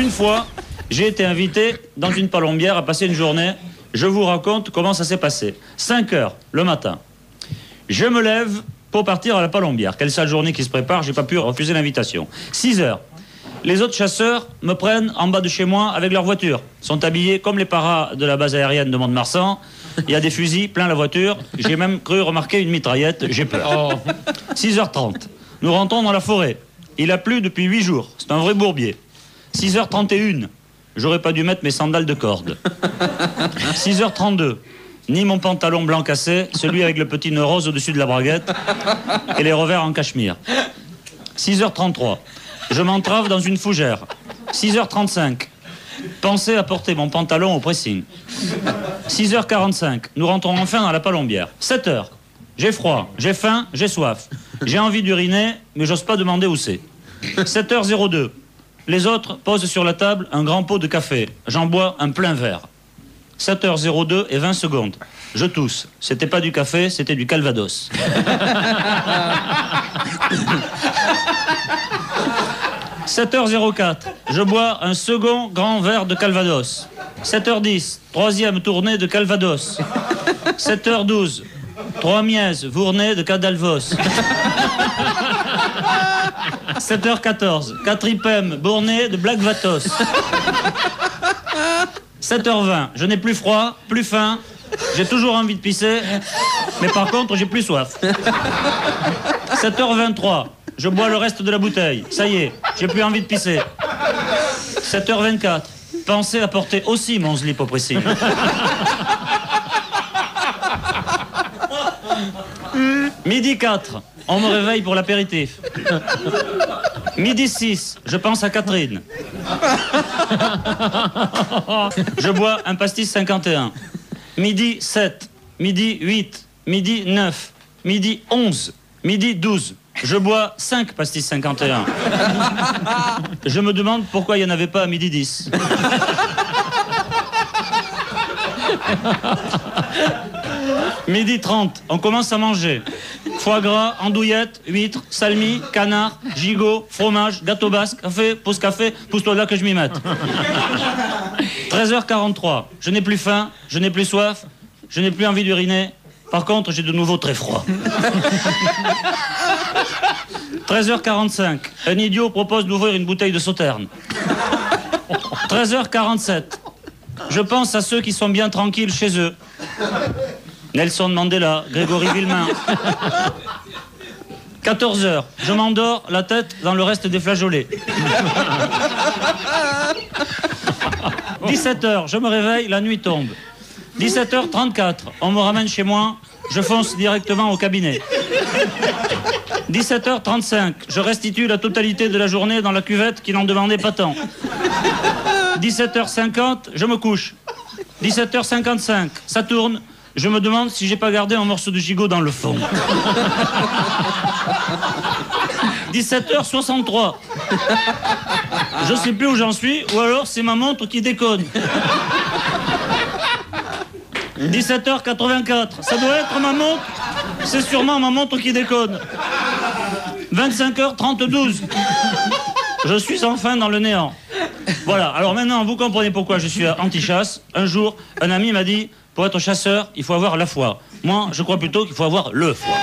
Une fois, j'ai été invité dans une palombière à passer une journée. Je vous raconte comment ça s'est passé. 5 heures le matin. Je me lève pour partir à la palombière. Quelle sale journée qui se prépare, j'ai pas pu refuser l'invitation. 6 heures. Les autres chasseurs me prennent en bas de chez moi avec leur voiture. Ils sont habillés comme les paras de la base aérienne de Mont-de-Marsan. Il y a des fusils plein la voiture. J'ai même cru remarquer une mitraillette. J'ai peur. 6h30. Nous rentrons dans la forêt. Il a plu depuis 8 jours. C'est un vrai bourbier. 6h31. J'aurais pas dû mettre mes sandales de corde. 6h32. Ni mon pantalon blanc cassé, celui avec le petit nœud rose au-dessus de la braguette et les revers en cachemire. 6h33. Je m'entrave dans une fougère. 6h35. Pensez à porter mon pantalon au pressing. 6h45. Nous rentrons enfin dans la palombière. 7h. J'ai froid, j'ai faim, j'ai soif. J'ai envie d'uriner, mais j'ose pas demander où c'est. 7h02. Les autres posent sur la table un grand pot de café. J'en bois un plein verre. 7h02 et 20 secondes. Je tousse. C'était pas du café, c'était du Calvados. 7h04. Je bois un second grand verre de Calvados. 7h10. Troisième tournée de Calvados. 7h12. 3 mièzes vournées de Cadalvos. 7h14. 4 IPM bournées de Black Vatos. 7h20. Je n'ai plus froid, plus faim. J'ai toujours envie de pisser. Mais par contre, j'ai plus soif. 7h23. Je bois le reste de la bouteille. Ça y est, j'ai plus envie de pisser. 7h24. Pensez à porter aussi mon slip au pressing. Midi 4. On me réveille pour l'apéritif. Midi 6. Je pense à Catherine. Je bois un pastis 51. Midi 7. Midi 8. Midi 9. Midi 11. Midi 12. Je bois 5 pastis 51. Je me demande pourquoi il n'y en avait pas à midi 10. Midi 30, on commence à manger. Foie gras, andouillette, huîtres, salmi, canard, gigot, fromage, gâteau basque, café, pousse-toi là que je m'y mette. 13h43, je n'ai plus faim, je n'ai plus soif, je n'ai plus envie d'uriner. Par contre, j'ai de nouveau très froid. 13h45, un idiot propose d'ouvrir une bouteille de Sauterne. 13h47, je pense à ceux qui sont bien tranquilles chez eux. Nelson Mandela, Grégory Villemain. 14h, je m'endors, la tête dans le reste des flageolets. 17h, je me réveille, la nuit tombe. 17h34, on me ramène chez moi, je fonce directement au cabinet. 17h35, je restitue la totalité de la journée dans la cuvette qui n'en demandait pas tant. 17h50, je me couche. 17h55, ça tourne. Je me demande si j'ai pas gardé un morceau de gigot dans le fond. 17h63. Je sais plus où j'en suis, ou alors c'est ma montre qui déconne. 17h84. Ça doit être ma montre. C'est sûrement ma montre qui déconne. 25h32. Je suis enfin dans le néant. Voilà, alors maintenant, vous comprenez pourquoi je suis anti-chasse. Un jour, un ami m'a dit, pour être chasseur, il faut avoir la foi. Moi, je crois plutôt qu'il faut avoir le foie.